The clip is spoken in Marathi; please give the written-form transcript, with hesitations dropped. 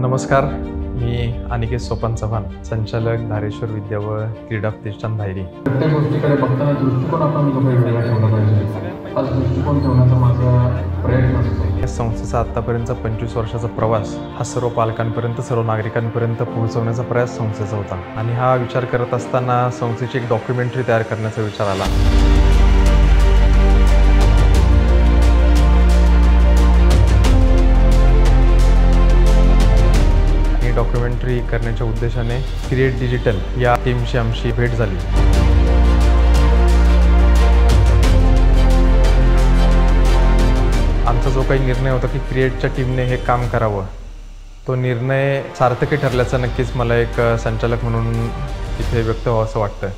नमस्कार, मी अनिकेत सोपान चव्हाण, संचालक धारेश्वर विद्या व क्रीडा प्रतिष्ठान धायरी। प्रत्येक गोष्टीकडे बघताना दृष्टिकोन आपण जो काही वेगळा ठेवला पाहिजे, हा दृष्टिकोन ठेवण्याचा माझा प्रयत्न असतो। या संस्थेचा आत्तापर्यंतचा 25 वर्षाचा प्रवास हा सर्व पालकांपर्यंत, सर्व नागरिकांपर्यंत पोहोचवण्याचा प्रयास संस्थेचा होता आणि हा विचार करत असताना संस्थेची एक डॉक्युमेंटरी तयार करण्याचा विचार आला। डॉक्युमेंटरी करण्याच्या उद्देशाने क्रिएट डिजिटल या टीमशी आमची भेट झाली। आमचा जो काही निर्णय होता की क्रिएटच्या टीमने हे काम करावं, तो निर्णय सार्थकी ठरल्याचं नक्कीच मला एक संचालक म्हणून इथे व्यक्त व्हावं असं वाटतं।